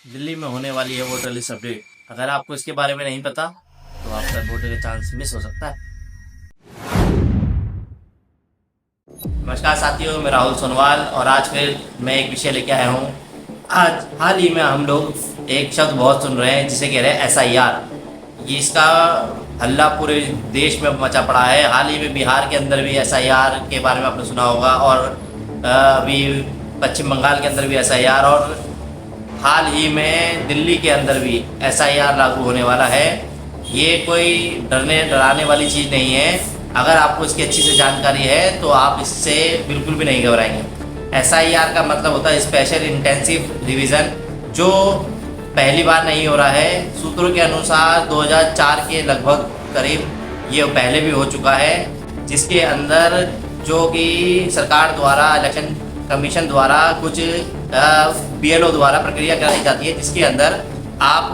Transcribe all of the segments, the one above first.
दिल्ली में होने वाली है वोटर लिस्ट अपडेट। अगर आपको इसके बारे में नहीं पता तो आपका वोटर का चांस मिस हो सकता है। नमस्कार साथियों, मैं राहुल सोनवाल और आज फिर मैं एक विषय लेके आया हूँ। आज हाल ही में हम लोग एक शब्द बहुत सुन रहे हैं जिसे कह रहे हैं SIR। ये इसका हल्ला पूरे देश में मचा पड़ा है। हाल ही में बिहार के अंदर भी SIR के बारे में आपने सुना होगा और अभी पश्चिम बंगाल के अंदर भी SIR और हाल ही में दिल्ली के अंदर भी SIR लागू होने वाला है। ये कोई डराने वाली चीज़ नहीं है। अगर आपको इसकी अच्छी से जानकारी है तो आप इससे बिल्कुल भी नहीं घबराएंगे। SIR का मतलब होता है स्पेशल इंटेंसिव रिवीजन, जो पहली बार नहीं हो रहा है। सूत्रों के अनुसार 2004 के लगभग करीब ये पहले भी हो चुका है, जिसके अंदर जो कि सरकार द्वारा इलेक्शन कमीशन द्वारा कुछ BLO द्वारा प्रक्रिया कराई जाती है, जिसके अंदर आप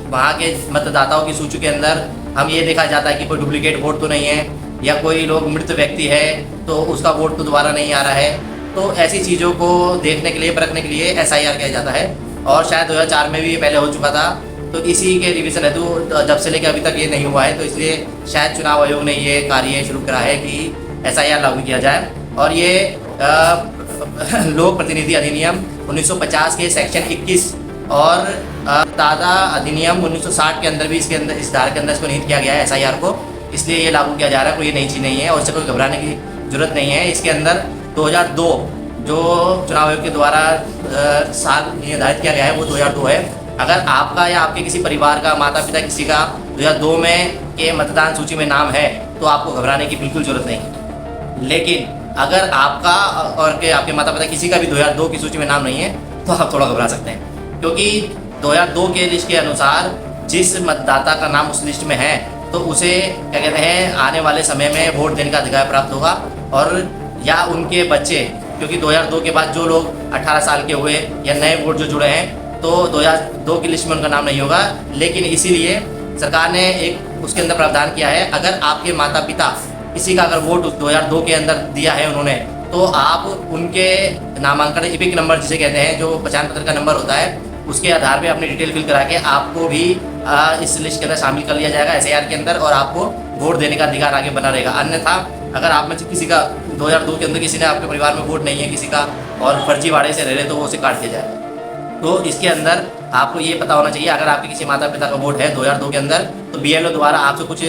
वहाँ के मतदाताओं की सूची के अंदर हम ये देखा जाता है कि कोई डुप्लीकेट वोट तो नहीं है या कोई लोग मृत व्यक्ति है तो उसका वोट तो दोबारा नहीं आ रहा है। तो ऐसी चीज़ों को देखने के लिए परखने के लिए SIR किया जाता है और शायद 2004 में भी ये पहले हो चुका था। तो इसी के रिविजन है तो जब से लेकर अभी तक ये नहीं हुआ है, तो इसलिए शायद चुनाव आयोग ने ये कार्य शुरू करा है कि SIR लागू किया जाए। और ये लोक प्रतिनिधि अधिनियम 1950 के सेक्शन 21 और ताज़ा अधिनियम 1960 के अंदर भी इसके अंदर इस धारा के अंदर इसको निहित किया गया है SIR को, इसलिए ये लागू किया जा रहा है। कोई ये नई चीज़ नहीं है और इससे कोई घबराने की जरूरत नहीं है। इसके अंदर 2002 जो चुनाव आयोग के द्वारा साल निर्धारित किया गया है वो 2002 है। अगर आपका या आपके किसी परिवार का माता पिता किसी का 2002 में के मतदान सूची में नाम है तो आपको घबराने की बिल्कुल जरूरत नहीं। लेकिन अगर आपका और के आपके माता पिता किसी का भी 2002 की सूची में नाम नहीं है तो आप थोड़ा घबरा सकते हैं, क्योंकि 2002 के लिस्ट के अनुसार जिस मतदाता का नाम उस लिस्ट में है तो उसे क्या कहते हैं आने वाले समय में वोट देने का अधिकार प्राप्त होगा, और या उनके बच्चे, क्योंकि 2002 के बाद जो लोग 18 साल के हुए या नए वोट जो जुड़े हैं तो 2002 की लिस्ट में उनका नाम नहीं होगा। लेकिन इसीलिए सरकार ने एक उसके अंदर प्रावधान किया है, अगर आपके माता पिता किसी का अगर वोट 2002 के अंदर दिया है उन्होंने, तो आप उनके नामांकन इपिक नंबर जिसे कहते हैं, जो पहचान पत्र का नंबर होता है, उसके आधार पे अपनी डिटेल फिल करा के आपको भी इस लिस्ट के अंदर शामिल कर लिया जाएगा SIR के अंदर, और आपको वोट देने का अधिकार आगे बना रहेगा। अन्यथा अगर आप में से किसी का 2002 के अंदर किसी ने आपके परिवार में वोट नहीं है किसी का और फर्जीवाड़े से रह रहे तो वो उसे काट दिया जाएगा। तो इसके अंदर आपको ये पता होना चाहिए, अगर आपके किसी माता पिता का वोट है 2002 के अंदर तो BLO द्वारा आपसे कुछ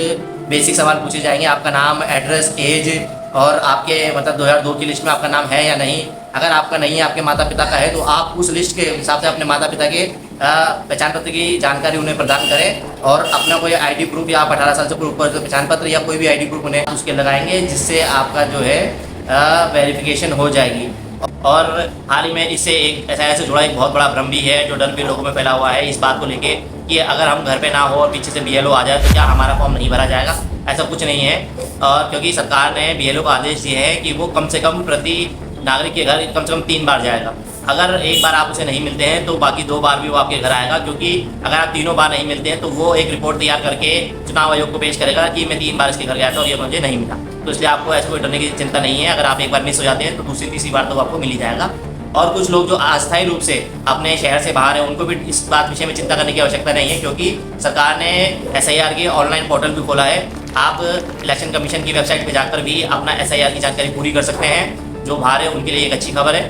बेसिक सवाल पूछे जाएंगे, आपका नाम, एड्रेस, एज और आपके मतलब 2002 की लिस्ट में आपका नाम है या नहीं। अगर आपका नहीं है, आपके माता पिता का है, तो आप उस लिस्ट के हिसाब से अपने माता पिता के पहचान पत्र की जानकारी उन्हें प्रदान करें और अपना कोई ID प्रूफ या आप 18 साल से ऊपर तो पहचान पत्र या कोई भी ID प्रूफ उन्हें उसके लगाएंगे, जिससे आपका जो है वेरिफिकेशन हो जाएगी। और हाल ही में इससे एक SIR से जुड़ा एक बहुत बड़ा भ्रम भी है जो डर भी लोगों में फैला हुआ है इस बात को लेके कि अगर हम घर पे ना हो और पीछे से BLO आ जाए तो क्या हमारा फॉर्म नहीं भरा जाएगा। ऐसा कुछ नहीं है, और क्योंकि सरकार ने BLO को आदेश दिए हैं कि वो कम से कम प्रति नागरिक के घर कम से कम 3 बार जाएगा। अगर एक बार आप उसे नहीं मिलते हैं तो बाकी 2 बार भी वो आपके घर आएगा, क्योंकि अगर आप तीनों बार नहीं मिलते हैं तो वो एक रिपोर्ट तैयार करके चुनाव आयोग को पेश करेगा कि मैं 3 बार इसके घर गया था और ये मुझे नहीं मिला। तो इसलिए आपको ऐसे कोई डरने की चिंता नहीं है। अगर आप एक बार मिस हो जाते हैं तो दूसरी तीसरी बार तो आपको मिल ही जाएगा। और कुछ लोग जो अस्थायी रूप से अपने शहर से बाहर हैं उनको भी इस बात विषय में चिंता करने की आवश्यकता नहीं है, क्योंकि सरकार ने SIR के ऑनलाइन पोर्टल भी खोला है। आप इलेक्शन कमीशन की वेबसाइट पर जाकर भी अपना SIR की जानकारी पूरी कर सकते हैं। जो बाहर है उनके लिए एक अच्छी खबर है,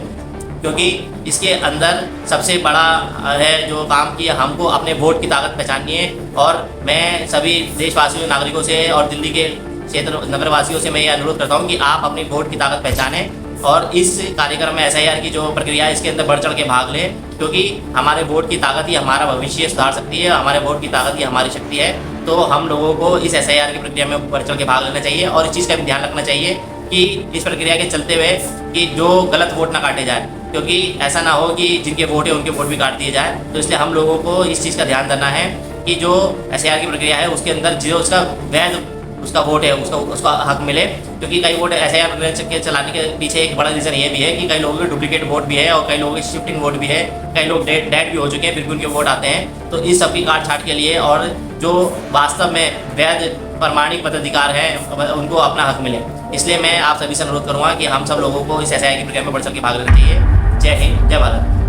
क्योंकि इसके अंदर सबसे बड़ा है जो काम कि हमको अपने वोट की ताकत पहचाननी है। और मैं सभी देशवासियों, नागरिकों से और दिल्ली के क्षेत्र नगरवासियों से मैं ये अनुरोध करता हूँ कि आप अपनी वोट की ताकत पहचानें और इस कार्यक्रम में SIR की जो प्रक्रिया है इसके अंदर बढ़ चढ़ के भाग लें, क्योंकि हमारे वोट की ताकत ही हमारा भविष्य सुधार सकती है, हमारे वोट की ताकत ही हमारी शक्ति है। तो हम लोगों को इस SIR की प्रक्रिया में बढ़ चढ़ के भाग लेना चाहिए और इस चीज़ का भी ध्यान रखना चाहिए कि इस प्रक्रिया के चलते हुए कि जो गलत वोट ना काटे जाए, क्योंकि ऐसा ना हो कि जिनके वोट है उनके वोट भी काट दिए जाए। तो इसलिए हम लोगों को इस चीज़ का ध्यान देना है कि जो SIR की प्रक्रिया है उसके अंदर जो उसका वैध उसका वोट है उसका हक मिले, क्योंकि कई वोट SIR के चलाने के पीछे एक बड़ा रीज़न ये भी है कि कई लोगों के डुप्लीकेट वोट भी है और कई लोगों के शिफ्टिंग वोट भी है, कई लोग डेड भी हो चुके हैं फिर भी उनके वोट आते हैं। तो इस सब की काट छाट के लिए और जो वास्तव में वैध प्रमाणिक मताधिकार है उनको अपना हक मिले, इसलिए मैं आप सभी से अनुरोध करूँगा कि हम सब लोगों को इस SIR की प्रक्रिया में बढ़ चढ़ के भाग लेना चाहिए। जय हिंद, जय भारत।